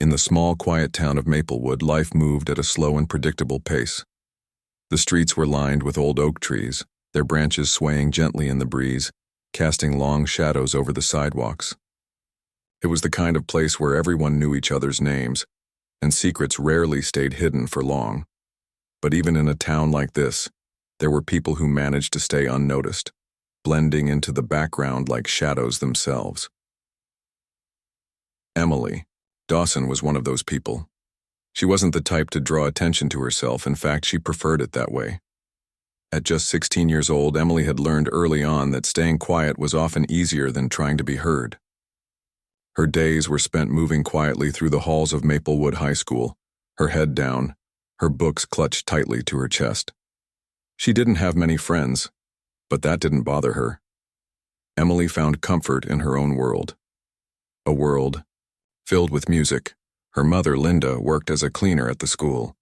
In the small, quiet town of Maplewood, life moved at a slow and predictable pace. The streets were lined with old oak trees, their branches swaying gently in the breeze, casting long shadows over the sidewalks. It was the kind of place where everyone knew each other's names, and secrets rarely stayed hidden for long. But even in a town like this, there were people who managed to stay unnoticed, blending into the background like shadows themselves. Emily Dawson was one of those people. She wasn't the type to draw attention to herself. In fact, she preferred it that way. At just 16 years old, Emily had learned early on that staying quiet was often easier than trying to be heard. Her days were spent moving quietly through the halls of Maplewood High School, her head down, her books clutched tightly to her chest. She didn't have many friends, but that didn't bother her. Emily found comfort in her own world. A world filled with music. Her mother, Linda, worked as a cleaner at the school.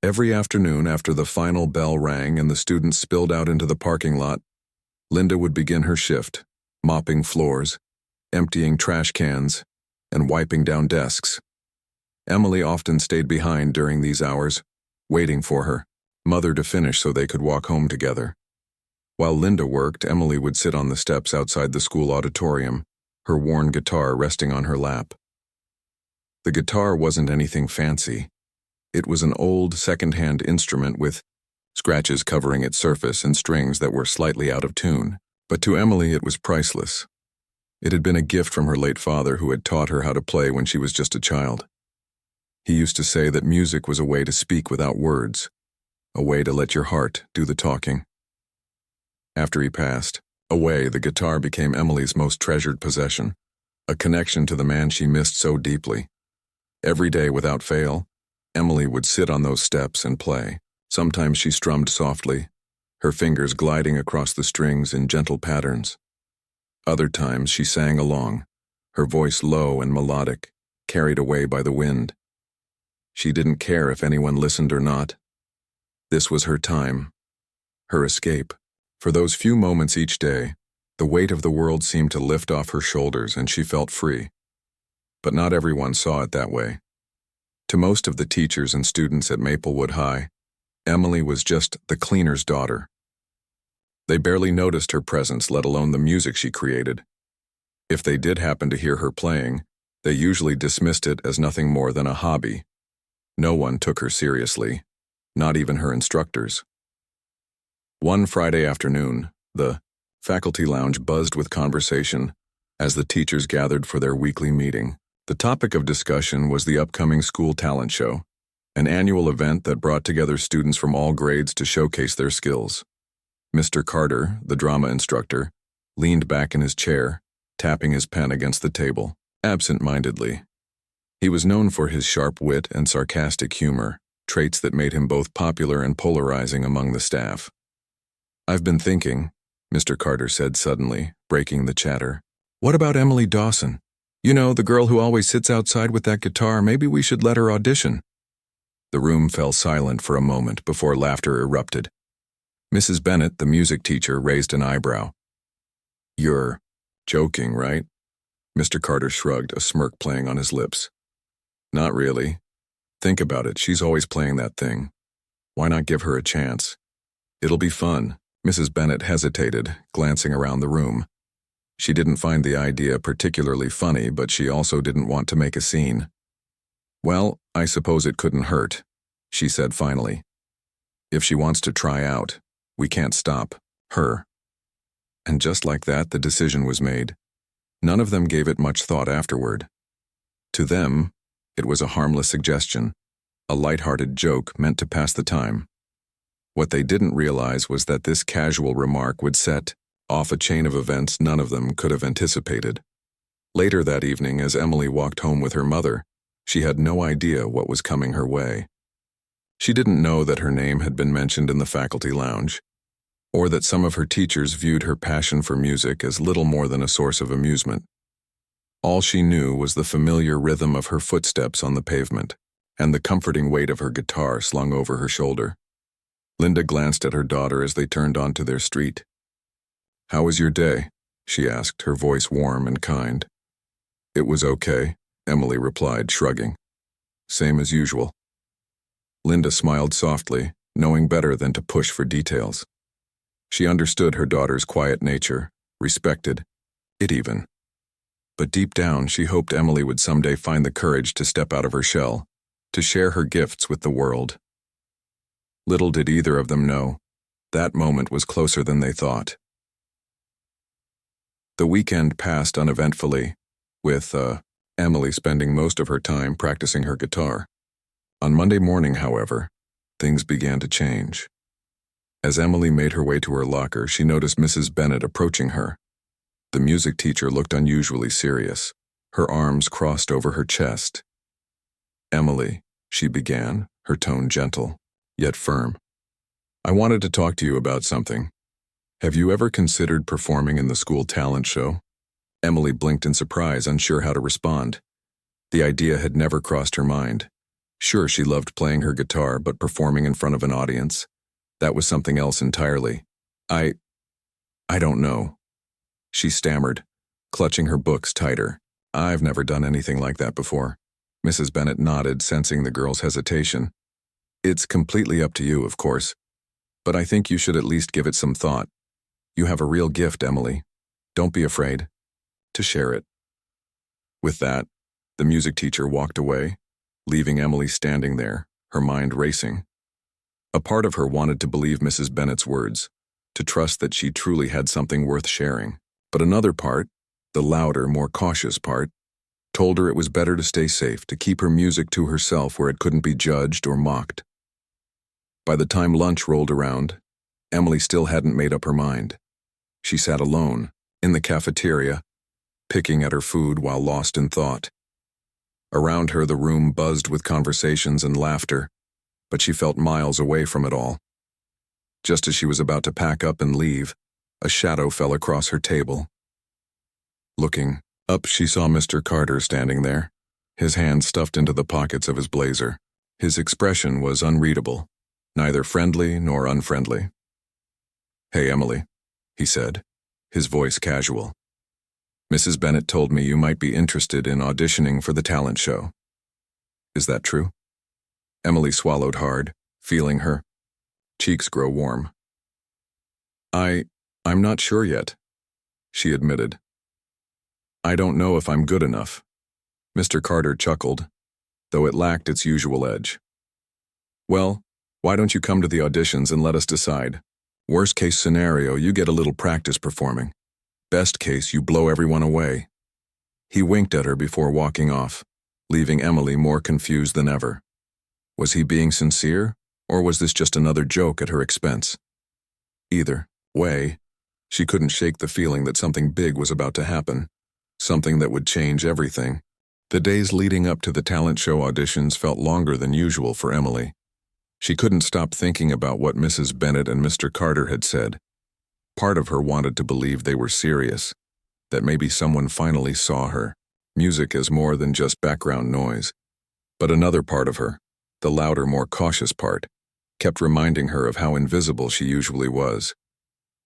Every afternoon after the final bell rang and the students spilled out into the parking lot, Linda would begin her shift, mopping floors, emptying trash cans, and wiping down desks. Emily often stayed behind during these hours, waiting for her mother to finish so they could walk home together. While Linda worked, Emily would sit on the steps outside the school auditorium, her worn guitar resting on her lap. The guitar wasn't anything fancy. It was an old, second-hand instrument with scratches covering its surface and strings that were slightly out of tune. But to Emily, it was priceless. It had been a gift from her late father, who had taught her how to play when she was just a child. He used to say that music was a way to speak without words, a way to let your heart do the talking. After he passed away, the guitar became Emily's most treasured possession, a connection to the man she missed so deeply. Every day, without fail, Emily would sit on those steps and play. Sometimes she strummed softly, her fingers gliding across the strings in gentle patterns. Other times she sang along, her voice low and melodic, carried away by the wind. She didn't care if anyone listened or not. This was her time, her escape. For those few moments each day, the weight of the world seemed to lift off her shoulders and she felt free. But not everyone saw it that way. To most of the teachers and students at Maplewood High, Emily was just the cleaner's daughter. They barely noticed her presence, let alone the music she created. If they did happen to hear her playing, they usually dismissed it as nothing more than a hobby. No one took her seriously, not even her instructors. One Friday afternoon, the faculty lounge buzzed with conversation as the teachers gathered for their weekly meeting. The topic of discussion was the upcoming school talent show, an annual event that brought together students from all grades to showcase their skills. Mr. Carter, the drama instructor, leaned back in his chair, tapping his pen against the table, absent-mindedly. He was known for his sharp wit and sarcastic humor, traits that made him both popular and polarizing among the staff. "I've been thinking," Mr. Carter said suddenly, breaking the chatter. "What about Emily Dawson? You know, the girl who always sits outside with that guitar. Maybe we should let her audition." The room fell silent for a moment before laughter erupted. Mrs. Bennett, the music teacher, raised an eyebrow. "You're joking, right?" Mr. Carter shrugged, a smirk playing on his lips. "Not really. Think about it, she's always playing that thing. Why not give her a chance? It'll be fun." Mrs. Bennett hesitated, glancing around the room. She didn't find the idea particularly funny, but she also didn't want to make a scene. "Well, I suppose it couldn't hurt," she said finally. "If she wants to try out, we can't stop her." And just like that, the decision was made. None of them gave it much thought afterward. To them, it was a harmless suggestion, a light-hearted joke meant to pass the time. What they didn't realize was that this casual remark would set off a chain of events none of them could have anticipated. Later that evening, as Emily walked home with her mother, she had no idea what was coming her way. She didn't know that her name had been mentioned in the faculty lounge, or that some of her teachers viewed her passion for music as little more than a source of amusement. All she knew was the familiar rhythm of her footsteps on the pavement, and the comforting weight of her guitar slung over her shoulder. Linda glanced at her daughter as they turned onto their street. "How was your day?" she asked, her voice warm and kind. "It was okay," Emily replied, shrugging. same as usual. Linda smiled softly, knowing better than to push for details. She understood her daughter's quiet nature, respected it even. But deep down, she hoped Emily would someday find the courage to step out of her shell, to share her gifts with the world. Little did either of them know, that moment was closer than they thought. The weekend passed uneventfully, with Emily spending most of her time practicing her guitar. On Monday morning, however, things began to change. As Emily made her way to her locker, she noticed Mrs. Bennet approaching her. The music teacher looked unusually serious, her arms crossed over her chest. "Emily," she began, her tone gentle, yet firm. "I wanted to talk to you about something. Have you ever considered performing in the school talent show?" Emily blinked in surprise, unsure how to respond. The idea had never crossed her mind. Sure, she loved playing her guitar, but performing in front of an audience, that was something else entirely. I don't know," she stammered, clutching her books tighter. "I've never done anything like that before." Mrs. Bennet nodded, sensing the girl's hesitation. "It's completely up to you, of course, but I think you should at least give it some thought. You have a real gift, Emily. Don't be afraid to share it." With that, the music teacher walked away, leaving Emily standing there, her mind racing. A part of her wanted to believe Mrs. Bennet's words, to trust that she truly had something worth sharing. But another part, the louder, more cautious part, told her it was better to stay safe, to keep her music to herself where it couldn't be judged or mocked. By the time lunch rolled around, Emily still hadn't made up her mind. She sat alone, in the cafeteria, picking at her food while lost in thought. Around her, the room buzzed with conversations and laughter, but she felt miles away from it all. Just as she was about to pack up and leave, a shadow fell across her table. Looking up, she saw Mr. Carter standing there, his hands stuffed into the pockets of his blazer. His expression was unreadable, neither friendly nor unfriendly. "Hey, Emily," he said, his voice casual. "Mrs. Bennet told me you might be interested in auditioning for the talent show. Is that true?" Emily swallowed hard, feeling her cheeks grow warm. I'm not sure yet," she admitted. "I don't know if I'm good enough." Mr. Carter chuckled, though it lacked its usual edge. "Well, why don't you come to the auditions and let us decide? Worst case scenario, you get a little practice performing. Best case, you blow everyone away." He winked at her before walking off, leaving Emily more confused than ever. Was he being sincere, or was this just another joke at her expense? Either way, she couldn't shake the feeling that something big was about to happen, something that would change everything. The days leading up to the talent show auditions felt longer than usual for Emily. She couldn't stop thinking about what Mrs. Bennet and Mr. Carter had said. Part of her wanted to believe they were serious, that maybe someone finally saw her, music as more than just background noise. But another part of her, the louder, more cautious part, kept reminding her of how invisible she usually was.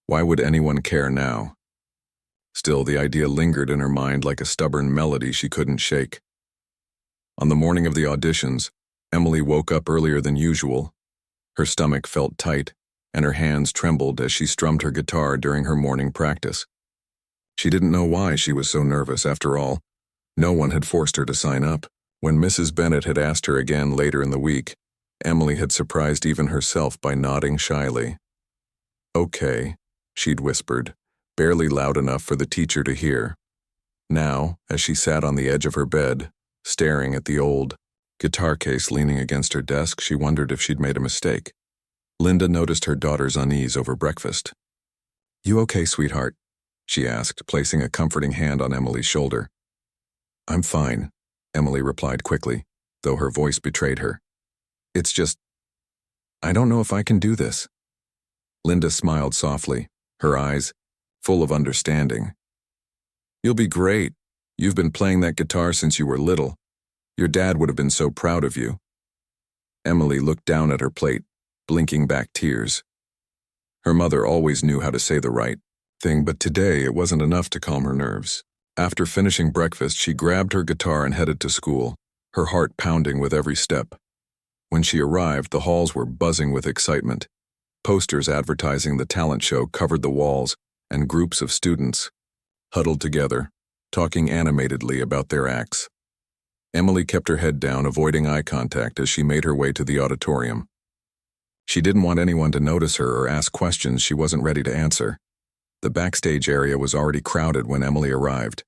Why would anyone care now? Still, the idea lingered in her mind like a stubborn melody she couldn't shake. On the morning of the auditions, Emily woke up earlier than usual. Her stomach felt tight, and her hands trembled as she strummed her guitar during her morning practice. She didn't know why she was so nervous. After all, no one had forced her to sign up. When Mrs. Bennet had asked her again later in the week, Emily had surprised even herself by nodding shyly. "Okay," she'd whispered, barely loud enough for the teacher to hear. Now, as she sat on the edge of her bed, staring at the old guitar case leaning against her desk, she wondered if she'd made a mistake. Linda noticed her daughter's unease over breakfast. "You okay, sweetheart?" she asked, placing a comforting hand on Emily's shoulder. "I'm fine," Emily replied quickly, though her voice betrayed her. "It's just, I don't know if I can do this." Linda smiled softly, her eyes full of understanding. "You'll be great. You've been playing that guitar since you were little. Your dad would have been so proud of you." Emily looked down at her plate, blinking back tears. Her mother always knew how to say the right thing, but today it wasn't enough to calm her nerves. After finishing breakfast, she grabbed her guitar and headed to school, her heart pounding with every step. When she arrived, the halls were buzzing with excitement. Posters advertising the talent show covered the walls, and groups of students huddled together, talking animatedly about their acts. Emily kept her head down, avoiding eye contact as she made her way to the auditorium. She didn't want anyone to notice her or ask questions she wasn't ready to answer. The backstage area was already crowded when Emily arrived.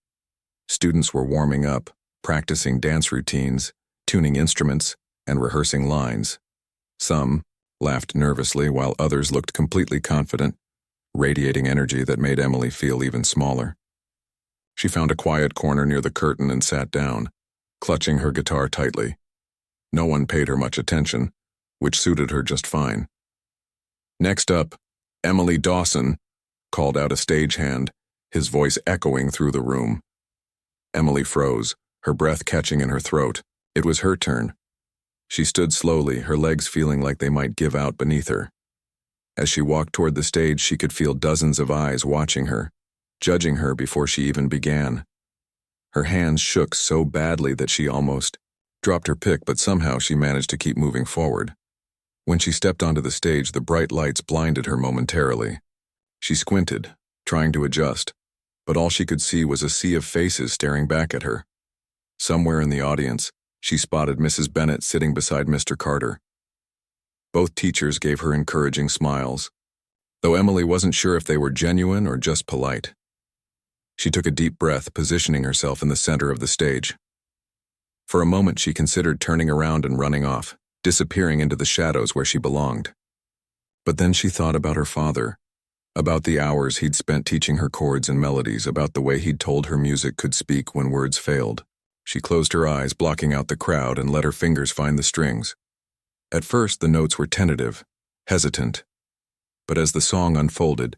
Students were warming up, practicing dance routines, tuning instruments, and rehearsing lines. Some laughed nervously while others looked completely confident, radiating energy that made Emily feel even smaller. She found a quiet corner near the curtain and sat down, clutching her guitar tightly. No one paid her much attention, which suited her just fine. "Next up, Emily Dawson," called out a stagehand, his voice echoing through the room. Emily froze, her breath catching in her throat. It was her turn. She stood slowly, her legs feeling like they might give out beneath her. As she walked toward the stage, she could feel dozens of eyes watching her, judging her before she even began. Her hands shook so badly that she almost dropped her pick, but somehow she managed to keep moving forward. When she stepped onto the stage, the bright lights blinded her momentarily. She squinted, trying to adjust, but all she could see was a sea of faces staring back at her. Somewhere in the audience, she spotted Mrs. Bennett sitting beside Mr. Carter. Both teachers gave her encouraging smiles, though Emily wasn't sure if they were genuine or just polite. She took a deep breath, positioning herself in the center of the stage. For a moment, she considered turning around and running off, disappearing into the shadows where she belonged. But then she thought about her father, about the hours he'd spent teaching her chords and melodies, about the way he'd told her music could speak when words failed. She closed her eyes, blocking out the crowd, and let her fingers find the strings. At first, the notes were tentative, hesitant. But as the song unfolded,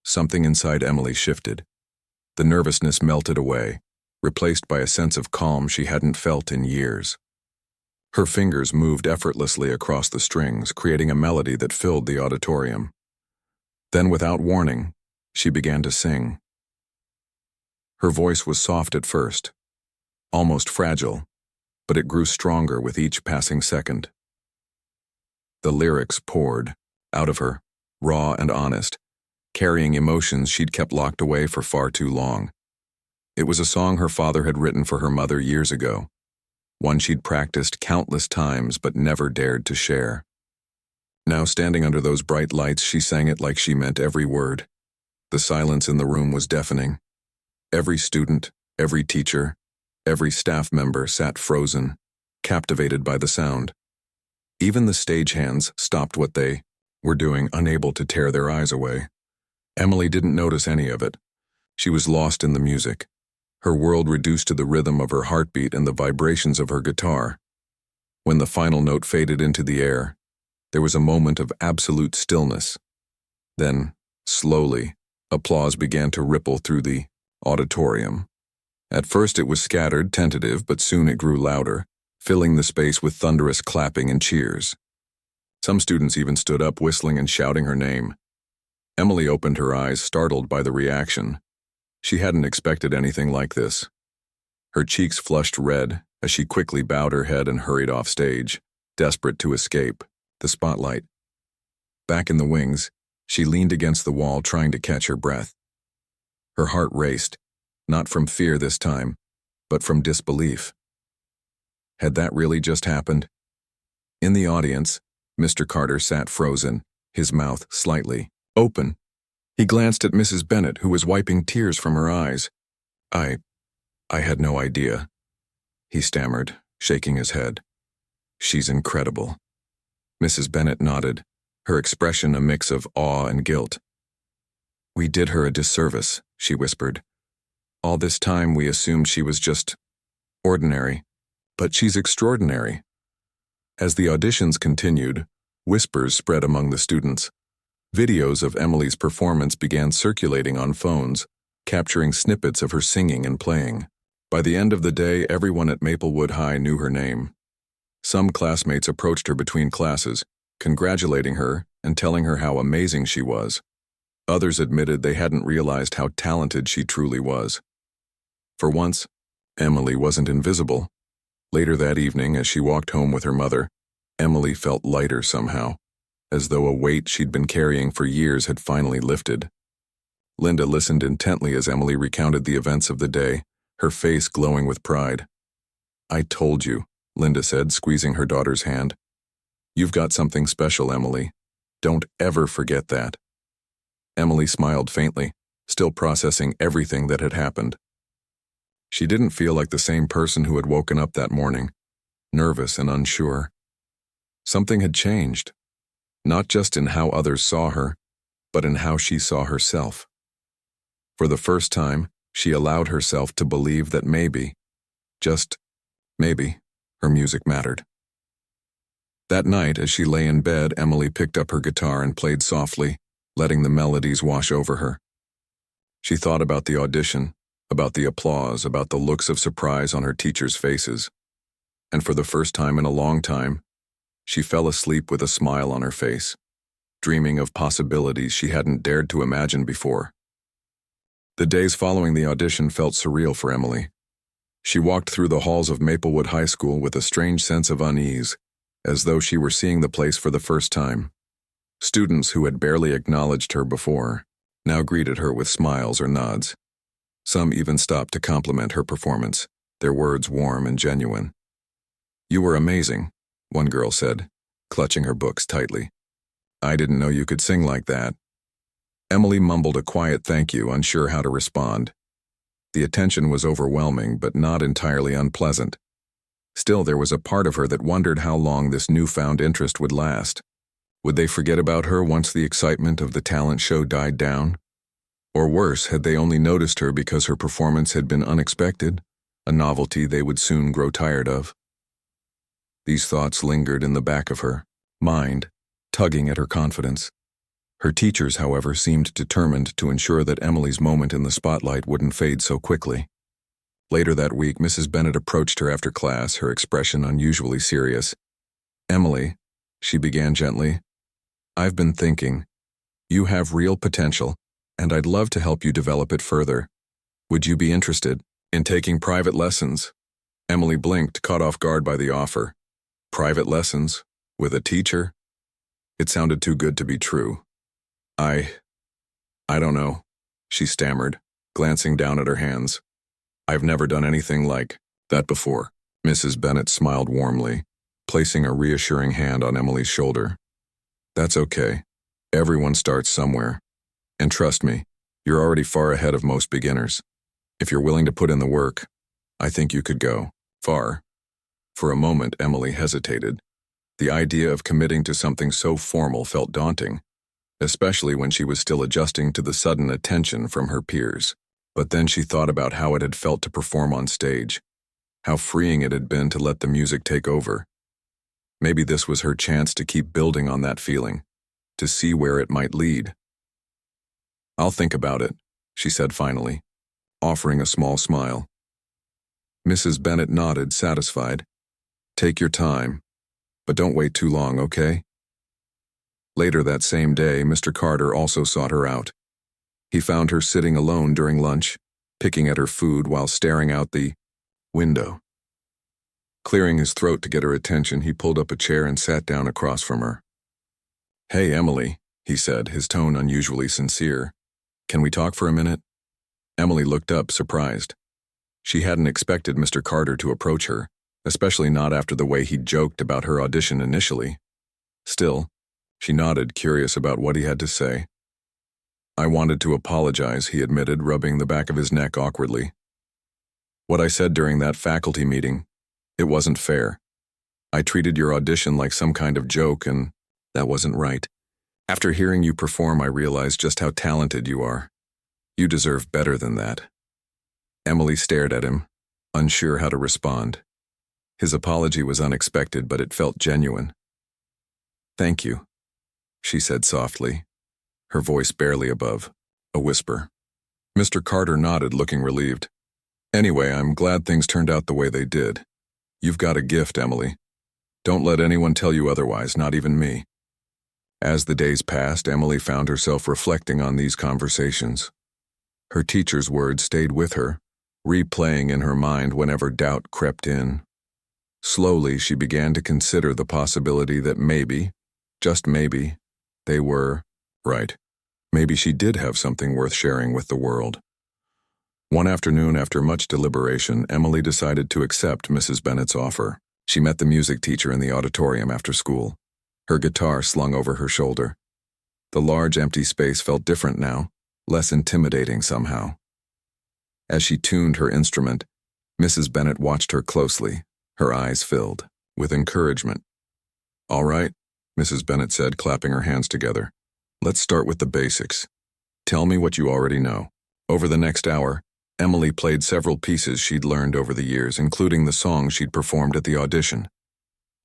something inside Emily shifted. The nervousness melted away, replaced by a sense of calm she hadn't felt in years. Her fingers moved effortlessly across the strings, creating a melody that filled the auditorium. Then, without warning, she began to sing. Her voice was soft at first, almost fragile, but it grew stronger with each passing second. The lyrics poured out of her, raw and honest, carrying emotions she'd kept locked away for far too long. It was a song her father had written for her mother years ago, one she'd practiced countless times but never dared to share. Now, standing under those bright lights, she sang it like she meant every word. The silence in the room was deafening. Every student, every teacher, every staff member sat frozen, captivated by the sound. Even the stagehands stopped what they were doing, unable to tear their eyes away. Emily didn't notice any of it. She was lost in the music, her world reduced to the rhythm of her heartbeat and the vibrations of her guitar. When the final note faded into the air, there was a moment of absolute stillness. Then, slowly, applause began to ripple through the auditorium. At first it was scattered, tentative, but soon it grew louder, filling the space with thunderous clapping and cheers. Some students even stood up, whistling and shouting her name. Emily opened her eyes, startled by the reaction. She hadn't expected anything like this. Her cheeks flushed red as she quickly bowed her head and hurried off stage, desperate to escape the spotlight. Back in the wings, she leaned against the wall, trying to catch her breath. Her heart raced, not from fear this time, but from disbelief. Had that really just happened? In the audience, Mr. Carter sat frozen, his mouth slightly open. He glanced at Mrs. Bennett, who was wiping tears from her eyes. I had no idea," he stammered, shaking his head. "She's incredible." Mrs. Bennett nodded, her expression a mix of awe and guilt. "We did her a disservice," she whispered. "All this time we assumed she was just ordinary, but she's extraordinary." As the auditions continued, whispers spread among the students. Videos of Emily's performance began circulating on phones, capturing snippets of her singing and playing. By the end of the day, everyone at Maplewood High knew her name. Some classmates approached her between classes, congratulating her and telling her how amazing she was. Others admitted they hadn't realized how talented she truly was. For once, Emily wasn't invisible. Later that evening, as she walked home with her mother, Emily felt lighter somehow, as though a weight she'd been carrying for years had finally lifted. Linda listened intently as Emily recounted the events of the day, her face glowing with pride. "I told you," Linda said, squeezing her daughter's hand. "You've got something special, Emily. Don't ever forget that." Emily smiled faintly, still processing everything that had happened. She didn't feel like the same person who had woken up that morning, nervous and unsure. Something had changed, not just in how others saw her, but in how she saw herself. For the first time, she allowed herself to believe that maybe, just maybe, her music mattered. That night, as she lay in bed, Emily picked up her guitar and played softly, letting the melodies wash over her. She thought about the audition, about the applause, about the looks of surprise on her teachers' faces. And for the first time in a long time, she fell asleep with a smile on her face, dreaming of possibilities she hadn't dared to imagine before. The days following the audition felt surreal for Emily. She walked through the halls of Maplewood High School with a strange sense of unease, as though she were seeing the place for the first time. Students who had barely acknowledged her before now greeted her with smiles or nods. Some even stopped to compliment her performance, their words warm and genuine. "You were amazing," one girl said, clutching her books tightly. "I didn't know you could sing like that." Emily mumbled a quiet thank you, unsure how to respond. The attention was overwhelming, but not entirely unpleasant. Still, there was a part of her that wondered how long this newfound interest would last. Would they forget about her once the excitement of the talent show died down? Or worse, had they only noticed her because her performance had been unexpected, a novelty they would soon grow tired of? These thoughts lingered in the back of her mind, tugging at her confidence. Her teachers, however, seemed determined to ensure that Emily's moment in the spotlight wouldn't fade so quickly. Later that week, Mrs. Bennett approached her after class, her expression unusually serious. "Emily," she began gently, "I've been thinking. You have real potential, and I'd love to help you develop it further. Would you be interested in taking private lessons?" Emily blinked, caught off guard by the offer. Private lessons? With a teacher? It sounded too good to be true. I don't know," she stammered, glancing down at her hands. "I've never done anything like that before." Mrs. Bennett smiled warmly, placing a reassuring hand on Emily's shoulder. "That's okay. Everyone starts somewhere. And trust me, you're already far ahead of most beginners. If you're willing to put in the work, I think you could go far." For a moment, Emily hesitated. The idea of committing to something so formal felt daunting, especially when she was still adjusting to the sudden attention from her peers. But then she thought about how it had felt to perform on stage, how freeing it had been to let the music take over. Maybe this was her chance to keep building on that feeling, to see where it might lead. "I'll think about it," she said finally, offering a small smile. Mrs. Bennett nodded, satisfied. "Take your time, but don't wait too long, okay?" Later that same day, Mr. Carter also sought her out. He found her sitting alone during lunch, picking at her food while staring out the window. Clearing his throat to get her attention, he pulled up a chair and sat down across from her. "Hey, Emily," he said, his tone unusually sincere. "Can we talk for a minute?" Emily looked up, surprised. She hadn't expected Mr. Carter to approach her, especially not after the way he'd joked about her audition initially. Still, she nodded, curious about what he had to say. "I wanted to apologize," he admitted, rubbing the back of his neck awkwardly. "What I said during that faculty meeting, it wasn't fair. I treated your audition like some kind of joke, and that wasn't right. After hearing you perform, I realized just how talented you are. You deserve better than that." Emily stared at him, unsure how to respond. His apology was unexpected, but it felt genuine. "Thank you," she said softly, her voice barely above a whisper. Mr. Carter nodded, looking relieved. "Anyway, I'm glad things turned out the way they did. You've got a gift, Emily. Don't let anyone tell you otherwise, not even me." As the days passed, Emily found herself reflecting on these conversations. Her teacher's words stayed with her, replaying in her mind whenever doubt crept in. Slowly, she began to consider the possibility that maybe, just maybe, they were right. Maybe she did have something worth sharing with the world. One afternoon, after much deliberation, Emily decided to accept Mrs. Bennett's offer. She met the music teacher in the auditorium after school, her guitar slung over her shoulder. The large empty space felt different now, less intimidating somehow. As she tuned her instrument, Mrs. Bennett watched her closely, her eyes filled with encouragement. "All right," Mrs. Bennett said, clapping her hands together. "Let's start with the basics. Tell me what you already know." Over the next hour, Emily played several pieces she'd learned over the years, including the songs she'd performed at the audition.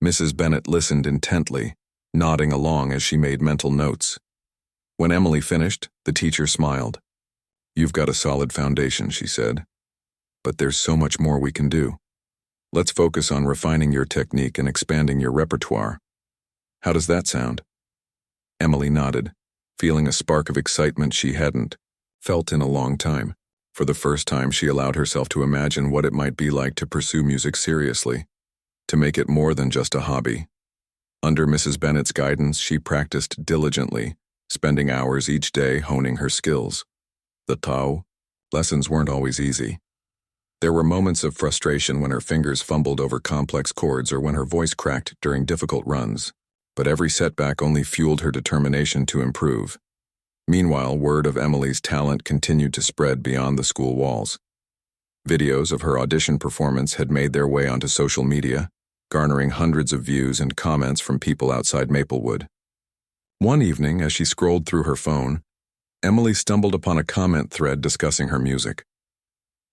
Mrs. Bennett listened intently, nodding along as she made mental notes. When Emily finished, the teacher smiled. "You've got a solid foundation," she said. "But there's so much more we can do. Let's focus on refining your technique and expanding your repertoire. How does that sound?" Emily nodded, feeling a spark of excitement she hadn't felt in a long time. For the first time, she allowed herself to imagine what it might be like to pursue music seriously, to make it more than just a hobby. Under Mrs. Bennett's guidance, she practiced diligently, spending hours each day honing her skills. The Tao lessons weren't always easy. There were moments of frustration when her fingers fumbled over complex chords or when her voice cracked during difficult runs, but every setback only fueled her determination to improve. Meanwhile, word of Emily's talent continued to spread beyond the school walls. Videos of her audition performance had made their way onto social media, garnering hundreds of views and comments from people outside Maplewood. One evening, as she scrolled through her phone, Emily stumbled upon a comment thread discussing her music.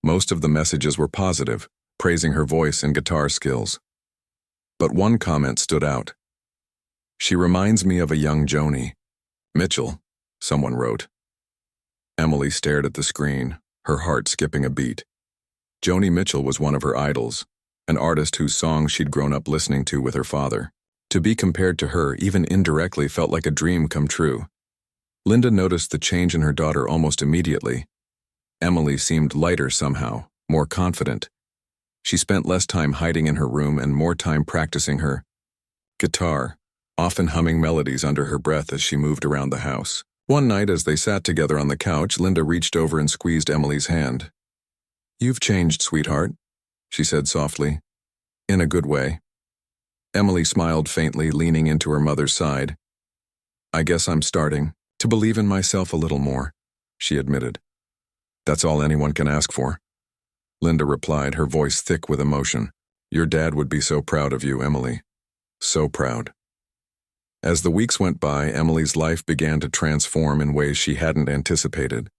Most of the messages were positive, praising her voice and guitar skills. But one comment stood out. "She reminds me of a young Joni Mitchell," someone wrote. Emily stared at the screen, her heart skipping a beat. Joni Mitchell was one of her idols, an artist whose songs she'd grown up listening to with her father. To be compared to her, even indirectly, felt like a dream come true. Linda noticed the change in her daughter almost immediately. Emily seemed lighter somehow, more confident. She spent less time hiding in her room and more time practicing her guitar, often humming melodies under her breath as she moved around the house. One night, as they sat together on the couch, Linda reached over and squeezed Emily's hand. "You've changed, sweetheart," she said softly. "In a good way." Emily smiled faintly, leaning into her mother's side. "I guess I'm starting to believe in myself a little more," she admitted. "That's all anyone can ask for," Linda replied, her voice thick with emotion. "Your dad would be so proud of you, Emily. So proud." As the weeks went by, Emily's life began to transform in ways she hadn't anticipated.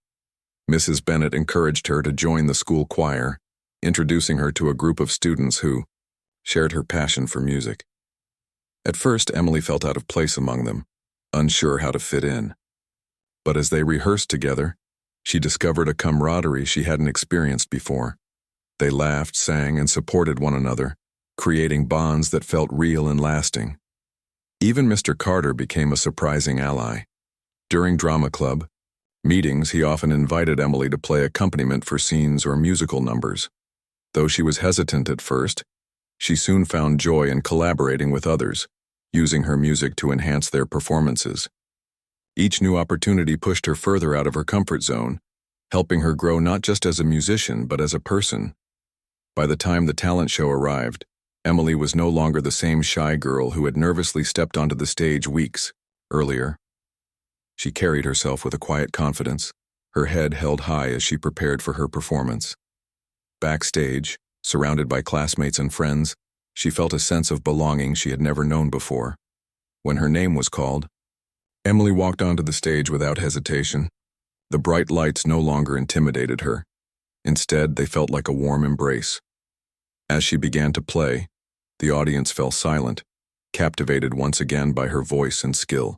Mrs. Bennett encouraged her to join the school choir, introducing her to a group of students who shared her passion for music. At first, Emily felt out of place among them, unsure how to fit in. But as they rehearsed together, she discovered a camaraderie she hadn't experienced before. They laughed, sang, and supported one another, creating bonds that felt real and lasting. Even Mr. Carter became a surprising ally. During drama club meetings, he often invited Emily to play accompaniment for scenes or musical numbers. Though she was hesitant at first, she soon found joy in collaborating with others, using her music to enhance their performances. Each new opportunity pushed her further out of her comfort zone, helping her grow not just as a musician but as a person. By the time the talent show arrived, Emily was no longer the same shy girl who had nervously stepped onto the stage weeks earlier. She carried herself with a quiet confidence, her head held high as she prepared for her performance. Backstage, surrounded by classmates and friends, she felt a sense of belonging she had never known before. When her name was called, Emily walked onto the stage without hesitation. The bright lights no longer intimidated her. Instead, they felt like a warm embrace. As she began to play, the audience fell silent, captivated once again by her voice and skill.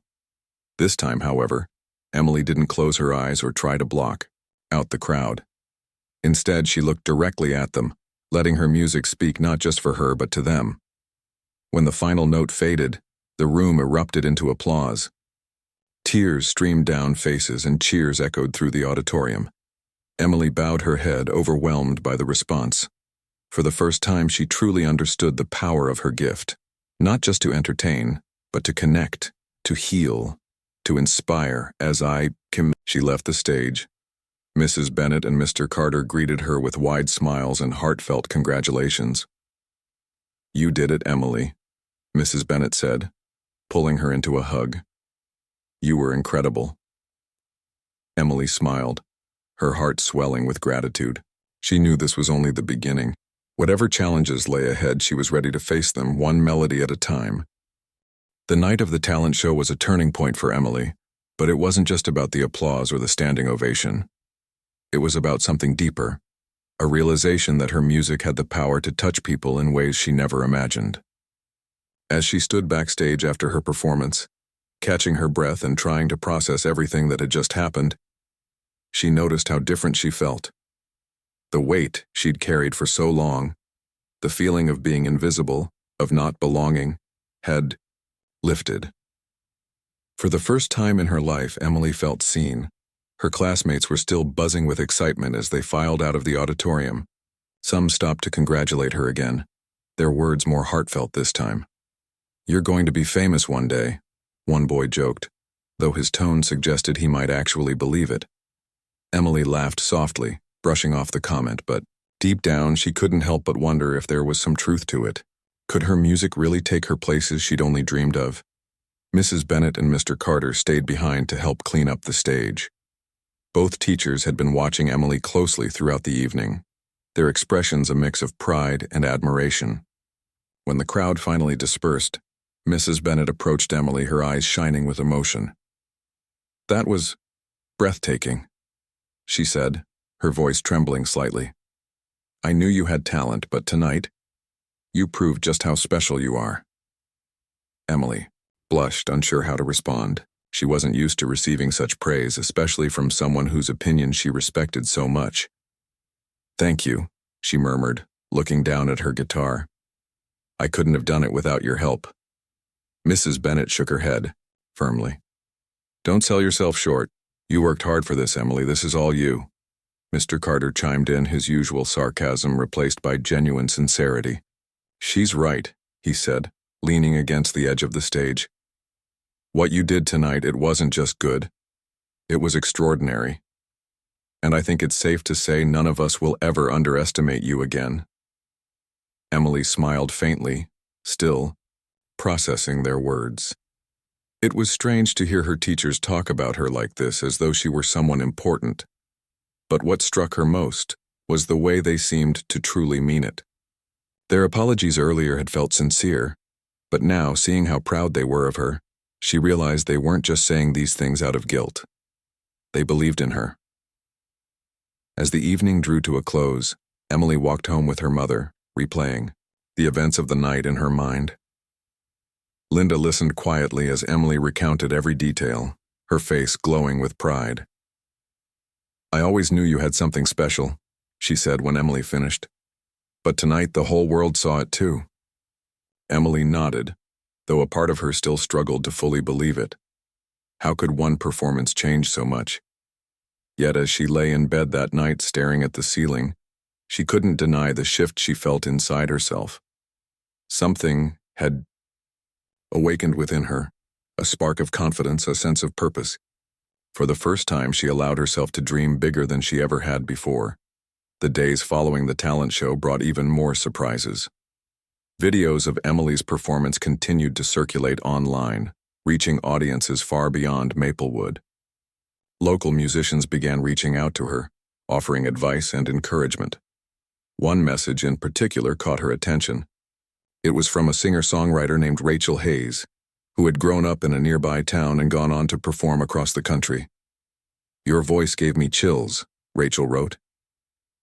This time, however, Emily didn't close her eyes or try to block out the crowd. Instead, she looked directly at them, letting her music speak not just for her but to them. When the final note faded, the room erupted into applause. Tears streamed down faces and cheers echoed through the auditorium. Emily bowed her head, overwhelmed by the response. For the first time, she truly understood the power of her gift. Not just to entertain, but to connect, to heal, to inspire. She left the stage. Mrs. Bennet and Mr. Carter greeted her with wide smiles and heartfelt congratulations. "You did it, Emily," Mrs. Bennet said, pulling her into a hug. "You were incredible." Emily smiled, her heart swelling with gratitude. She knew this was only the beginning. Whatever challenges lay ahead, she was ready to face them, one melody at a time. The night of the talent show was a turning point for Emily, but it wasn't just about the applause or the standing ovation. It was about something deeper, a realization that her music had the power to touch people in ways she never imagined. As she stood backstage after her performance, catching her breath and trying to process everything that had just happened, she noticed how different she felt. The weight she'd carried for so long, the feeling of being invisible, of not belonging, had lifted. For the first time in her life, Emily felt seen. Her classmates were still buzzing with excitement as they filed out of the auditorium. Some stopped to congratulate her again, their words more heartfelt this time. "You're going to be famous one day," one boy joked, though his tone suggested he might actually believe it. Emily laughed softly, brushing off the comment, but deep down she couldn't help but wonder if there was some truth to it. Could her music really take her places she'd only dreamed of? Mrs. Bennet and Mr. Carter stayed behind to help clean up the stage. Both teachers had been watching Emily closely throughout the evening, their expressions a mix of pride and admiration. When the crowd finally dispersed, Mrs. Bennet approached Emily, her eyes shining with emotion. "That was breathtaking," she said, her voice trembling slightly. "I knew you had talent, but tonight, you proved just how special you are." Emily blushed, unsure how to respond. She wasn't used to receiving such praise, especially from someone whose opinion she respected so much. "Thank you," she murmured, looking down at her guitar. "I couldn't have done it without your help." Mrs. Bennet shook her head, firmly. "Don't sell yourself short. You worked hard for this, Emily. This is all you." Mr. Carter chimed in, his usual sarcasm replaced by genuine sincerity. "She's right," he said, leaning against the edge of the stage. "What you did tonight, it wasn't just good. It was extraordinary. And I think it's safe to say none of us will ever underestimate you again." Emily smiled faintly, still processing their words. It was strange to hear her teachers talk about her like this, as though she were someone important. But what struck her most was the way they seemed to truly mean it. Their apologies earlier had felt sincere, but now, seeing how proud they were of her, she realized they weren't just saying these things out of guilt. They believed in her. As the evening drew to a close, Emily walked home with her mother, replaying the events of the night in her mind. Linda listened quietly as Emily recounted every detail, her face glowing with pride. "I always knew you had something special," she said when Emily finished. "But tonight the whole world saw it too." Emily nodded, though a part of her still struggled to fully believe it. How could one performance change so much? Yet as she lay in bed that night staring at the ceiling, she couldn't deny the shift she felt inside herself. Something had awakened within her, a spark of confidence, a sense of purpose. For the first time, she allowed herself to dream bigger than she ever had before. The days following the talent show brought even more surprises. Videos of Emily's performance continued to circulate online, reaching audiences far beyond Maplewood. Local musicians began reaching out to her, offering advice and encouragement. One message in particular caught her attention. It was from a singer-songwriter named Rachel Hayes, who had grown up in a nearby town and gone on to perform across the country. "Your voice gave me chills," Rachel wrote.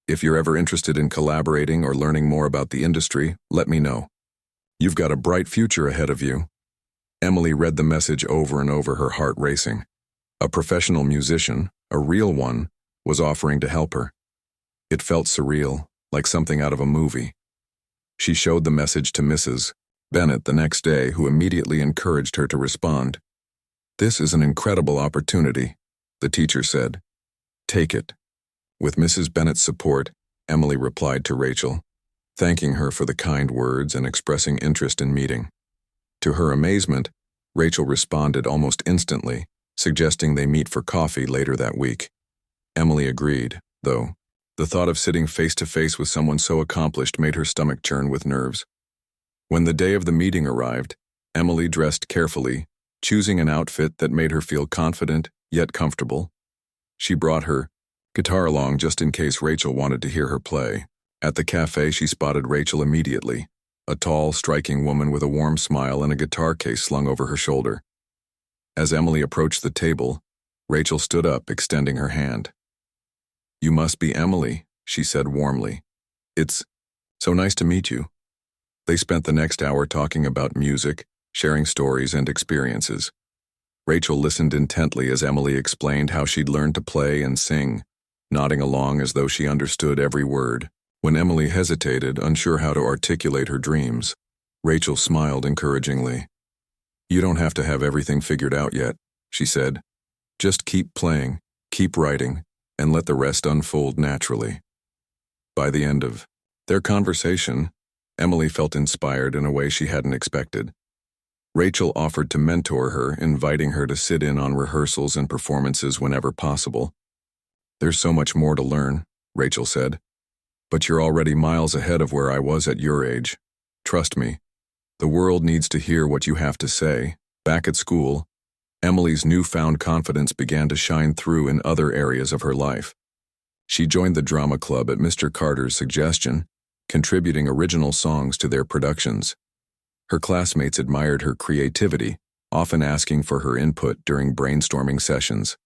"If you're ever interested in collaborating or learning more about the industry, let me know. You've got a bright future ahead of you." Emily read the message over and over, her heart racing. A professional musician, a real one, was offering to help her. It felt surreal, like something out of a movie. She showed the message to Mrs. Bennet the next day, who immediately encouraged her to respond. "This is an incredible opportunity," the teacher said. "Take it." With Mrs. Bennet's support, Emily replied to Rachel, thanking her for the kind words and expressing interest in meeting. To her amazement, Rachel responded almost instantly, suggesting they meet for coffee later that week. Emily agreed, though. The thought of sitting face-to-face with someone so accomplished made her stomach churn with nerves. When the day of the meeting arrived, Emily dressed carefully, choosing an outfit that made her feel confident yet comfortable. She brought her guitar along just in case Rachel wanted to hear her play. At the cafe, she spotted Rachel immediately, a tall, striking woman with a warm smile and a guitar case slung over her shoulder. As Emily approached the table, Rachel stood up, extending her hand. "You must be Emily," she said warmly. "It's so nice to meet you." They spent the next hour talking about music, sharing stories and experiences. Rachel listened intently as Emily explained how she'd learned to play and sing, nodding along as though she understood every word. When Emily hesitated, unsure how to articulate her dreams, Rachel smiled encouragingly. "You don't have to have everything figured out yet," she said. "Just keep playing, keep writing, and let the rest unfold naturally." By the end of their conversation, Emily felt inspired in a way she hadn't expected. Rachel offered to mentor her, inviting her to sit in on rehearsals and performances whenever possible. "There's so much more to learn," Rachel said. "But you're already miles ahead of where I was at your age. Trust me, the world needs to hear what you have to say." Back at school, Emily's newfound confidence began to shine through in other areas of her life. She joined the drama club at Mr. Carter's suggestion, contributing original songs to their productions. Her classmates admired her creativity, often asking for her input during brainstorming sessions.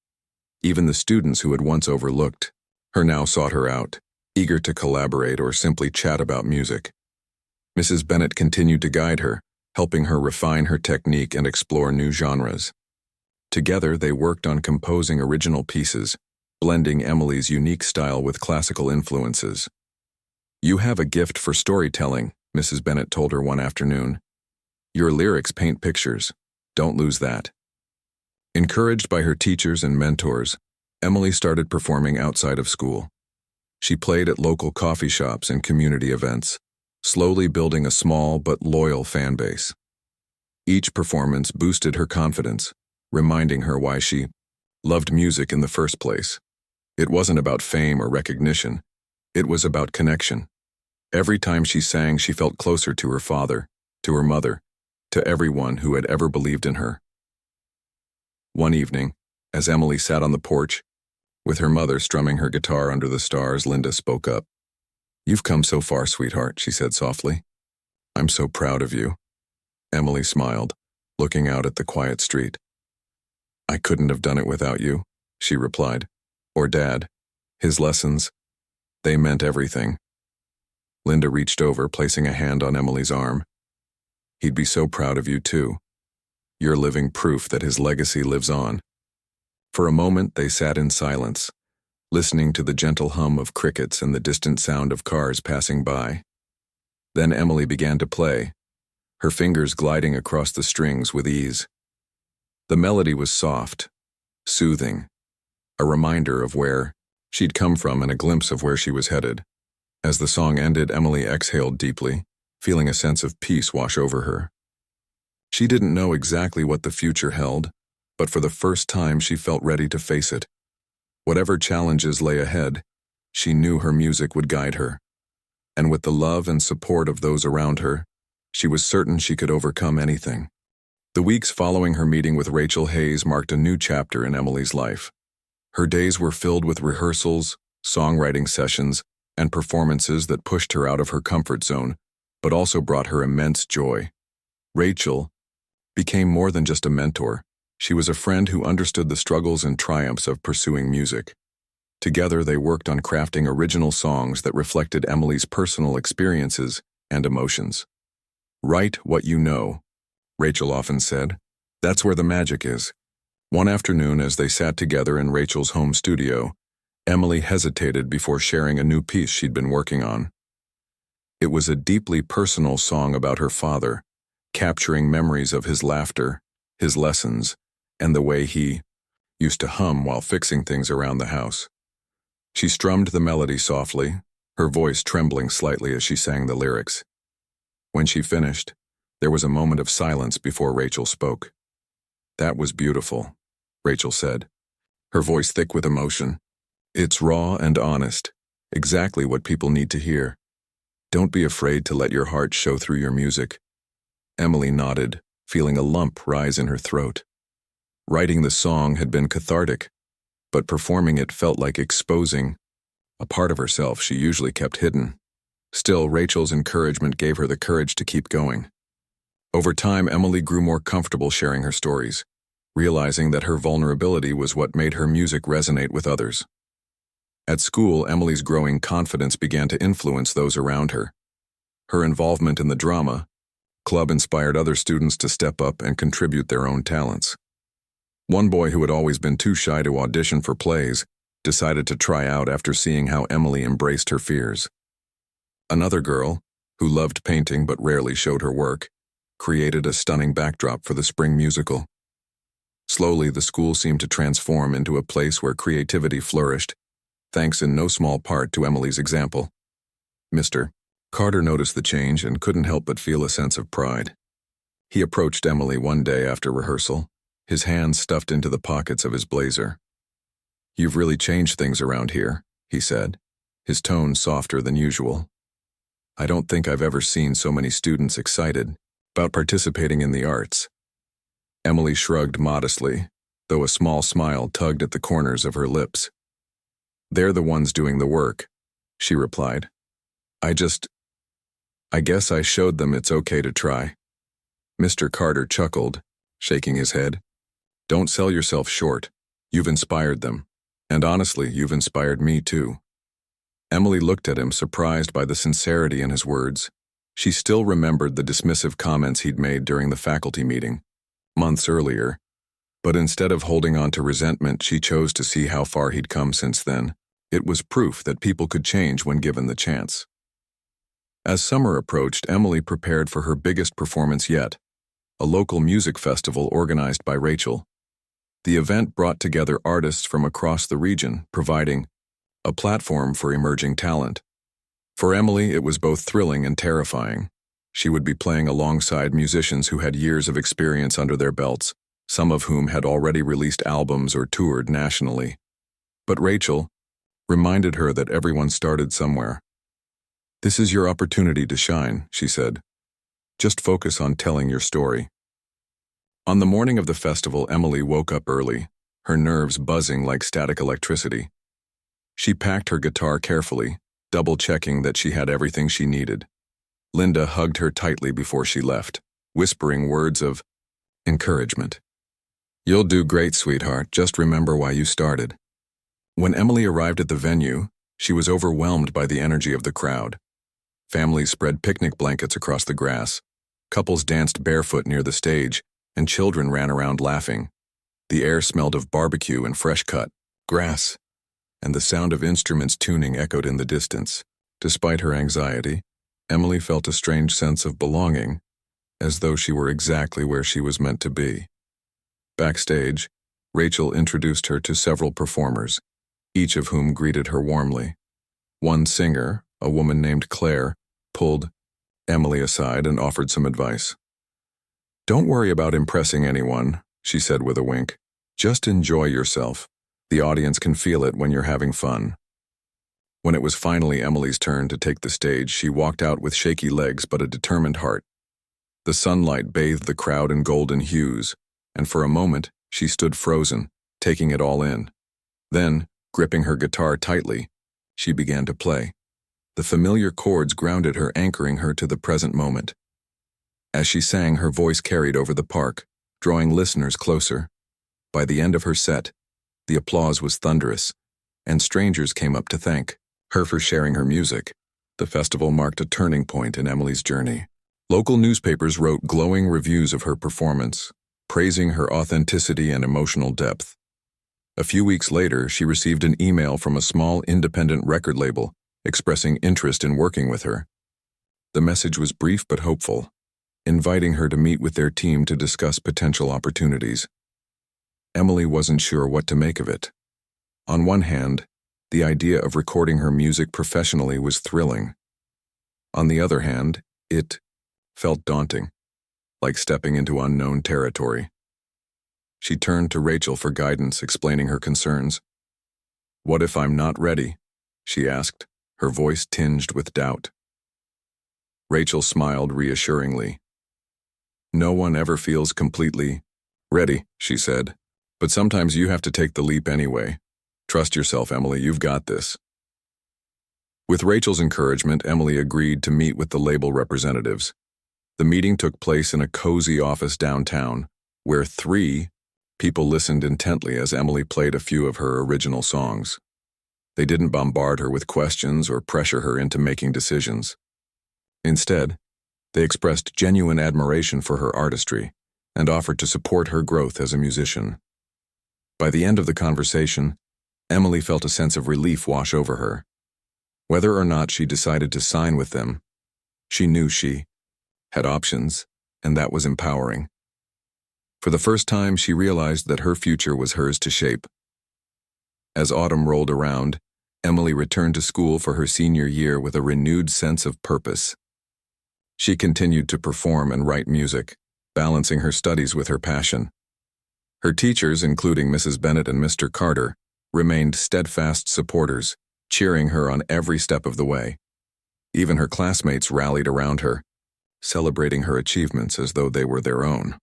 Even the students who had once overlooked her now sought her out, eager to collaborate or simply chat about music. Mrs. Bennett continued to guide her, helping her refine her technique and explore new genres. Together, they worked on composing original pieces, blending Emily's unique style with classical influences. "You have a gift for storytelling," Mrs. Bennett told her one afternoon. "Your lyrics paint pictures. Don't lose that." Encouraged by her teachers and mentors, Emily started performing outside of school. She played at local coffee shops and community events, slowly building a small but loyal fan base. Each performance boosted her confidence, reminding her why she loved music in the first place. It wasn't about fame or recognition. It was about connection. Every time she sang, she felt closer to her father, to her mother, to everyone who had ever believed in her. One evening, as Emily sat on the porch, with her mother strumming her guitar under the stars, Linda spoke up. "You've come so far, sweetheart," she said softly. "I'm so proud of you." Emily smiled, looking out at the quiet street. "I couldn't have done it without you," she replied. "Or Dad. His lessons, they meant everything." Linda reached over, placing a hand on Emily's arm. "He'd be so proud of you, too. You're living proof that his legacy lives on." For a moment, they sat in silence, listening to the gentle hum of crickets and the distant sound of cars passing by. Then Emily began to play, her fingers gliding across the strings with ease. The melody was soft, soothing, a reminder of where she'd come from and a glimpse of where she was headed. As the song ended, Emily exhaled deeply, feeling a sense of peace wash over her. She didn't know exactly what the future held, but for the first time she felt ready to face it. Whatever challenges lay ahead, she knew her music would guide her. And with the love and support of those around her, she was certain she could overcome anything. The weeks following her meeting with Rachel Hayes marked a new chapter in Emily's life. Her days were filled with rehearsals, songwriting sessions, and performances that pushed her out of her comfort zone, but also brought her immense joy. Rachel became more than just a mentor. She was a friend who understood the struggles and triumphs of pursuing music. Together, they worked on crafting original songs that reflected Emily's personal experiences and emotions. "Write what you know," Rachel often said. "That's where the magic is." One afternoon, as they sat together in Rachel's home studio, Emily hesitated before sharing a new piece she'd been working on. It was a deeply personal song about her father, capturing memories of his laughter, his lessons, and the way he used to hum while fixing things around the house. She strummed the melody softly, her voice trembling slightly as she sang the lyrics. When she finished, there was a moment of silence before Rachel spoke. "That was beautiful," Rachel said, her voice thick with emotion. "It's raw and honest, exactly what people need to hear. Don't be afraid to let your heart show through your music." Emily nodded, feeling a lump rise in her throat. Writing the song had been cathartic, but performing it felt like exposing a part of herself she usually kept hidden. Still, Rachel's encouragement gave her the courage to keep going. Over time, Emily grew more comfortable sharing her stories, realizing that her vulnerability was what made her music resonate with others. At school, Emily's growing confidence began to influence those around her. Her involvement in the drama club inspired other students to step up and contribute their own talents. One boy who had always been too shy to audition for plays decided to try out after seeing how Emily embraced her fears. Another girl, who loved painting but rarely showed her work, created a stunning backdrop for the spring musical. Slowly, the school seemed to transform into a place where creativity flourished, thanks in no small part to Emily's example. Mr. Carter noticed the change and couldn't help but feel a sense of pride. He approached Emily one day after rehearsal, his hands stuffed into the pockets of his blazer. "You've really changed things around here," he said, his tone softer than usual. "I don't think I've ever seen so many students excited about participating in the arts." Emily shrugged modestly, though a small smile tugged at the corners of her lips. "They're the ones doing the work," she replied. I guess I showed them it's okay to try." Mr. Carter chuckled, shaking his head. "Don't sell yourself short. You've inspired them. And honestly, you've inspired me too." Emily looked at him, surprised by the sincerity in his words. She still remembered the dismissive comments he'd made during the faculty meeting, months earlier, but instead of holding on to resentment, she chose to see how far he'd come since then. It was proof that people could change when given the chance. As summer approached, Emily prepared for her biggest performance yet, a local music festival organized by Rachel. The event brought together artists from across the region, providing a platform for emerging talent. For Emily, it was both thrilling and terrifying. She would be playing alongside musicians who had years of experience under their belts, some of whom had already released albums or toured nationally. But Rachel reminded her that everyone started somewhere. "This is your opportunity to shine," she said. "Just focus on telling your story." On the morning of the festival, Emily woke up early, her nerves buzzing like static electricity. She packed her guitar carefully, double-checking that she had everything she needed. Linda hugged her tightly before she left, whispering words of encouragement. "You'll do great, sweetheart. Just remember why you started." When Emily arrived at the venue, she was overwhelmed by the energy of the crowd. Families spread picnic blankets across the grass, couples danced barefoot near the stage, and children ran around laughing. The air smelled of barbecue and fresh-cut grass, and the sound of instruments tuning echoed in the distance. Despite her anxiety, Emily felt a strange sense of belonging, as though she were exactly where she was meant to be. Backstage, Rachel introduced her to several performers, each of whom greeted her warmly. One singer, a woman named Claire, pulled Emily aside and offered some advice. "Don't worry about impressing anyone," she said with a wink. "Just enjoy yourself. The audience can feel it when you're having fun." When it was finally Emily's turn to take the stage, she walked out with shaky legs but a determined heart. The sunlight bathed the crowd in golden hues, and for a moment she stood frozen, taking it all in. Then, gripping her guitar tightly, she began to play. The familiar chords grounded her, anchoring her to the present moment. As she sang, her voice carried over the park, drawing listeners closer. By the end of her set, the applause was thunderous, and strangers came up to thank her for sharing her music. The festival marked a turning point in Emily's journey. Local newspapers wrote glowing reviews of her performance, praising her authenticity and emotional depth. A few weeks later, she received an email from a small independent record label expressing interest in working with her. The message was brief but hopeful, inviting her to meet with their team to discuss potential opportunities. Emily wasn't sure what to make of it. On one hand, The idea of recording her music professionally was thrilling. On the other hand, it felt daunting, like stepping into unknown territory. She turned to Rachel for guidance, explaining her concerns. "What if I'm not ready?" she asked, her voice tinged with doubt. Rachel smiled reassuringly. "No one ever feels completely ready," she said, "but sometimes you have to take the leap anyway. Trust yourself, Emily, you've got this." With Rachel's encouragement, Emily agreed to meet with the label representatives. The meeting took place in a cozy office downtown, where 3 people listened intently as Emily played a few of her original songs. They didn't bombard her with questions or pressure her into making decisions. Instead, they expressed genuine admiration for her artistry and offered to support her growth as a musician. By the end of the conversation, Emily felt a sense of relief wash over her. Whether or not she decided to sign with them, she knew she had options, and that was empowering. For the first time, she realized that her future was hers to shape. As autumn rolled around, Emily returned to school for her senior year with a renewed sense of purpose. She continued to perform and write music, balancing her studies with her passion. Her teachers, including Mrs. Bennett and Mr. Carter, remained steadfast supporters, cheering her on every step of the way. Even her classmates rallied around her, celebrating her achievements as though they were their own.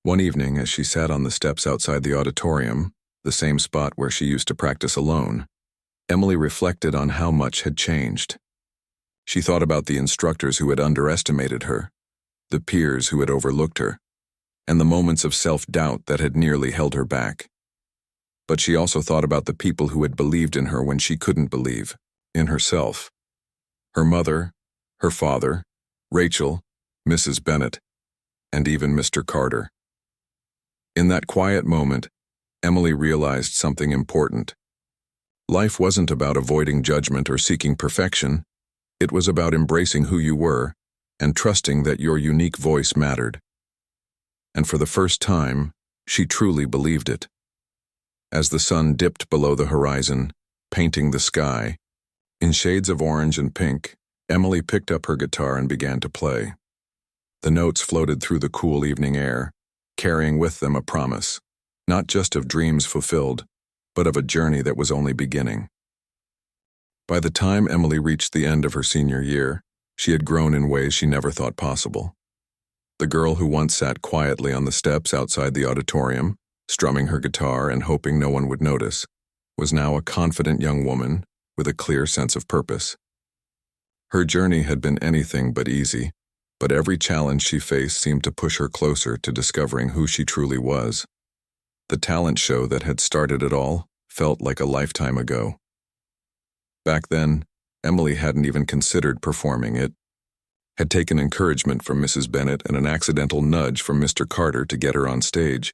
One evening, as she sat on the steps outside the auditorium, the same spot where she used to practice alone, Emily reflected on how much had changed. She thought about the instructors who had underestimated her, the peers who had overlooked her, and the moments of self-doubt that had nearly held her back. But she also thought about the people who had believed in her when she couldn't believe in herself. Her mother, her father, Rachel, Mrs. Bennett, and even Mr. Carter. In that quiet moment, Emily realized something important. Life wasn't about avoiding judgment or seeking perfection. It was about embracing who you were and trusting that your unique voice mattered. And for the first time, she truly believed it. As the sun dipped below the horizon, painting the sky, in shades of orange and pink, Emily picked up her guitar and began to play. The notes floated through the cool evening air, carrying with them a promise, not just of dreams fulfilled, but of a journey that was only beginning. By the time Emily reached the end of her senior year, she had grown in ways she never thought possible. The girl who once sat quietly on the steps outside the auditorium, strumming her guitar and hoping no one would notice, was now a confident young woman with a clear sense of purpose. Her journey had been anything but easy, but every challenge she faced seemed to push her closer to discovering who she truly was. The talent show that had started it all felt like a lifetime ago. Back then, Emily hadn't even considered performing it, had taken encouragement from Mrs. Bennett and an accidental nudge from Mr. Carter to get her on stage.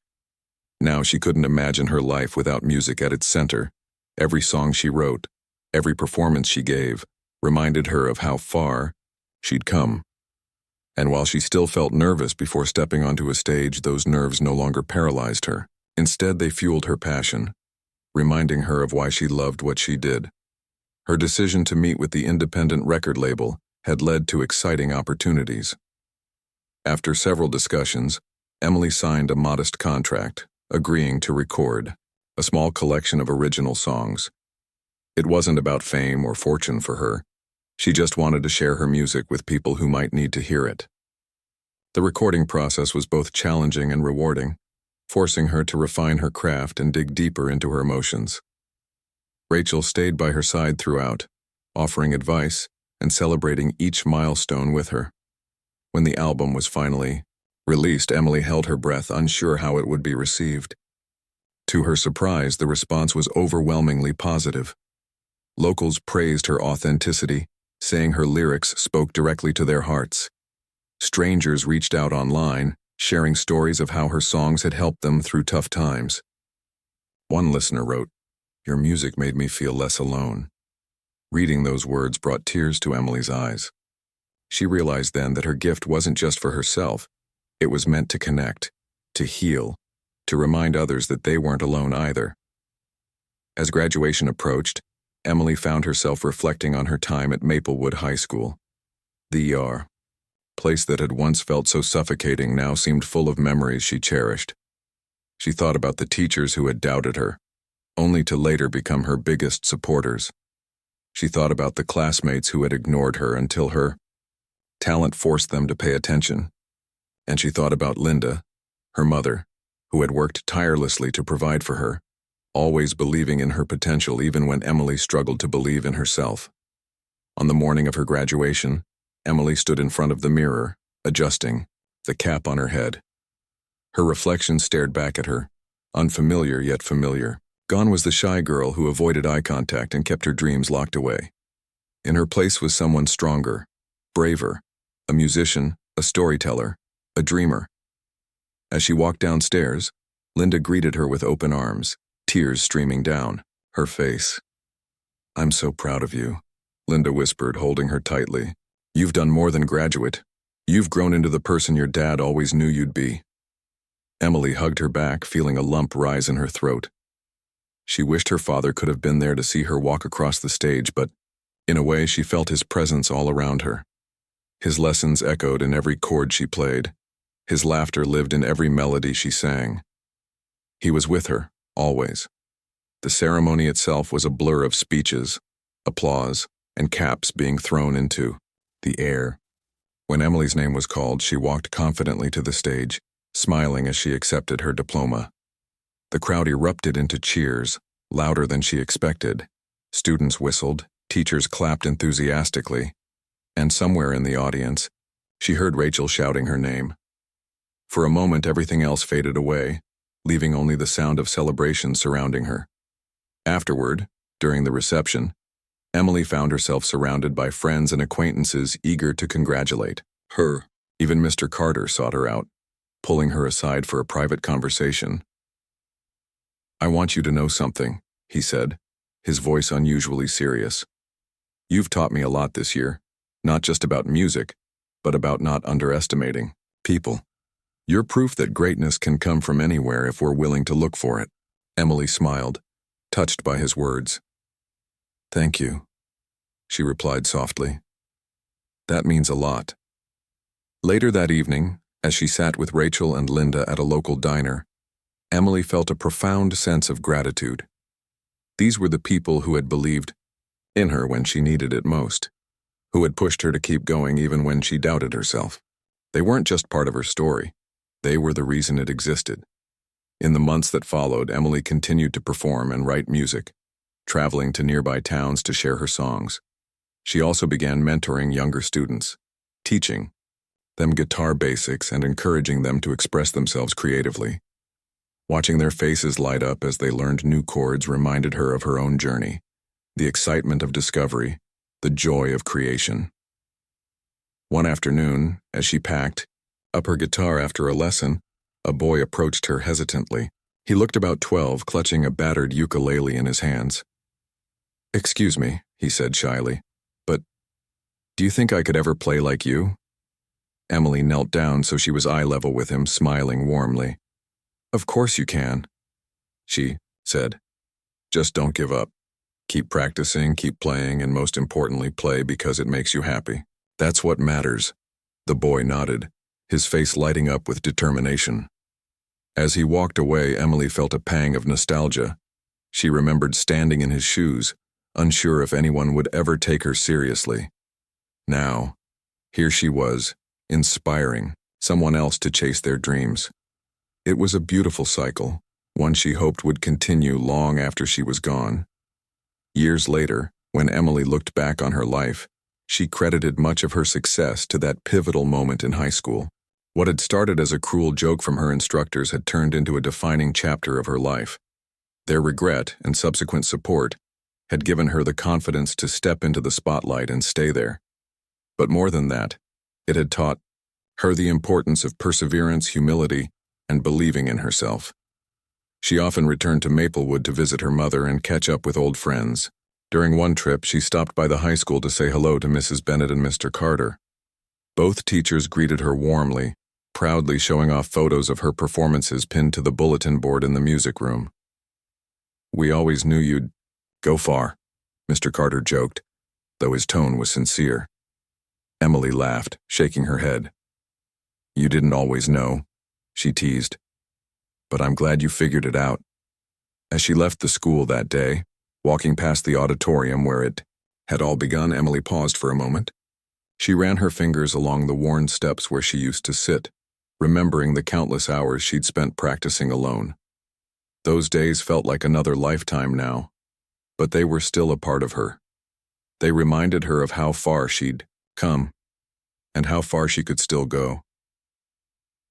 Now she couldn't imagine her life without music at its center. Every song she wrote, every performance she gave, reminded her of how far she'd come. And while she still felt nervous before stepping onto a stage, those nerves no longer paralyzed her. Instead, they fueled her passion, reminding her of why she loved what she did. Her decision to meet with the independent record label had led to exciting opportunities. After several discussions, Emily signed a modest contract, agreeing to record a small collection of original songs. It wasn't about fame or fortune for her. She just wanted to share her music with people who might need to hear it. The recording process was both challenging and rewarding, forcing her to refine her craft and dig deeper into her emotions. Rachel stayed by her side throughout, offering advice and celebrating each milestone with her. When the album was finally released, Emily held her breath, unsure how it would be received. To her surprise, the response was overwhelmingly positive. Locals praised her authenticity, saying her lyrics spoke directly to their hearts. Strangers reached out online, sharing stories of how her songs had helped them through tough times. One listener wrote, "Your music made me feel less alone." Reading those words brought tears to Emily's eyes. She realized then that her gift wasn't just for herself. It was meant to connect, to heal, to remind others that they weren't alone either. As graduation approached, Emily found herself reflecting on her time at Maplewood High School. The place that had once felt so suffocating now seemed full of memories she cherished. She thought about the teachers who had doubted her, only to later become her biggest supporters. She thought about the classmates who had ignored her until her talent forced them to pay attention. And she thought about Linda, her mother, who had worked tirelessly to provide for her, always believing in her potential even when Emily struggled to believe in herself. On the morning of her graduation, Emily stood in front of the mirror, adjusting the cap on her head. Her reflection stared back at her, unfamiliar yet familiar. Gone was the shy girl who avoided eye contact and kept her dreams locked away. In her place was someone stronger, braver, a musician, a storyteller, a dreamer. As she walked downstairs, Linda greeted her with open arms, tears streaming down her face. "I'm so proud of you," Linda whispered, holding her tightly. "You've done more than graduate. You've grown into the person your dad always knew you'd be." Emily hugged her back, feeling a lump rise in her throat. She wished her father could have been there to see her walk across the stage, but in a way she felt his presence all around her. His lessons echoed in every chord she played. His laughter lived in every melody she sang. He was with her, always. The ceremony itself was a blur of speeches, applause, and caps being thrown into the air. When Emily's name was called, she walked confidently to the stage, smiling as she accepted her diploma. The crowd erupted into cheers, louder than she expected. Students whistled, teachers clapped enthusiastically, and somewhere in the audience, she heard Rachel shouting her name. For a moment, everything else faded away, leaving only the sound of celebration surrounding her. Afterward, during the reception, Emily found herself surrounded by friends and acquaintances eager to congratulate her. Even Mr. Carter sought her out, pulling her aside for a private conversation. "I want you to know something," he said, his voice unusually serious. "You've taught me a lot this year, not just about music, but about not underestimating people. You're proof that greatness can come from anywhere if we're willing to look for it." Emily smiled, touched by his words. "Thank you," she replied softly. "That means a lot." Later that evening, as she sat with Rachel and Linda at a local diner, Emily felt a profound sense of gratitude. These were the people who had believed in her when she needed it most, who had pushed her to keep going even when she doubted herself. They weren't just part of her story. They were the reason it existed. In the months that followed, Emily continued to perform and write music, traveling to nearby towns to share her songs. She also began mentoring younger students, teaching them guitar basics and encouraging them to express themselves creatively. Watching their faces light up as they learned new chords reminded her of her own journey, the excitement of discovery, the joy of creation. One afternoon, as she packed up her guitar after a lesson, a boy approached her hesitantly. He looked about 12, clutching a battered ukulele in his hands. "Excuse me," he said shyly, "but do you think I could ever play like you?" Emily knelt down so she was eye level with him, smiling warmly. "Of course you can," she said. "Just don't give up. Keep practicing, keep playing, and most importantly, play because it makes you happy. That's what matters." The boy nodded, his face lighting up with determination. As he walked away, Emily felt a pang of nostalgia. She remembered standing in his shoes, unsure if anyone would ever take her seriously. Now, here she was, inspiring someone else to chase their dreams. It was a beautiful cycle, one she hoped would continue long after she was gone. Years later, when Emily looked back on her life, she credited much of her success to that pivotal moment in high school. What had started as a cruel joke from her instructors had turned into a defining chapter of her life. Their regret and subsequent support had given her the confidence to step into the spotlight and stay there. But more than that, it had taught her the importance of perseverance, humility, and believing in herself. She often returned to Maplewood to visit her mother and catch up with old friends. During one trip, she stopped by the high school to say hello to Mrs. Bennett and Mr. Carter. Both teachers greeted her warmly, proudly showing off photos of her performances pinned to the bulletin board in the music room. "We always knew you'd go far," Mr. Carter joked, though his tone was sincere. Emily laughed, shaking her head. You didn't always know, she teased. But I'm glad you figured it out. As she left the school that day, walking past the auditorium where it had all begun, Emily paused for a moment. She ran her fingers along the worn steps where she used to sit, remembering the countless hours she'd spent practicing alone. Those days felt like another lifetime now, but they were still a part of her. They reminded her of how far she'd come, and how far she could still go.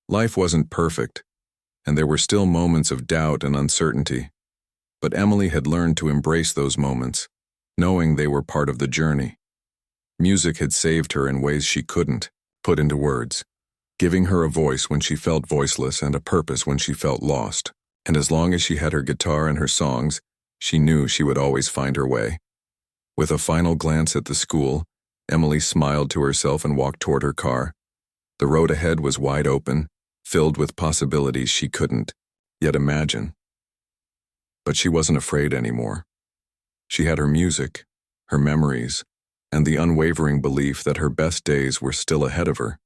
Life wasn't perfect, and there were still moments of doubt and uncertainty, but Emily had learned to embrace those moments, knowing they were part of the journey. Music had saved her in ways she couldn't put into words, giving her a voice when she felt voiceless and a purpose when she felt lost. And as long as she had her guitar and her songs, she knew she would always find her way. With a final glance at the school, Emily smiled to herself and walked toward her car. The road ahead was wide open, filled with possibilities she couldn't yet imagine. But she wasn't afraid anymore. She had her music, her memories, and the unwavering belief that her best days were still ahead of her.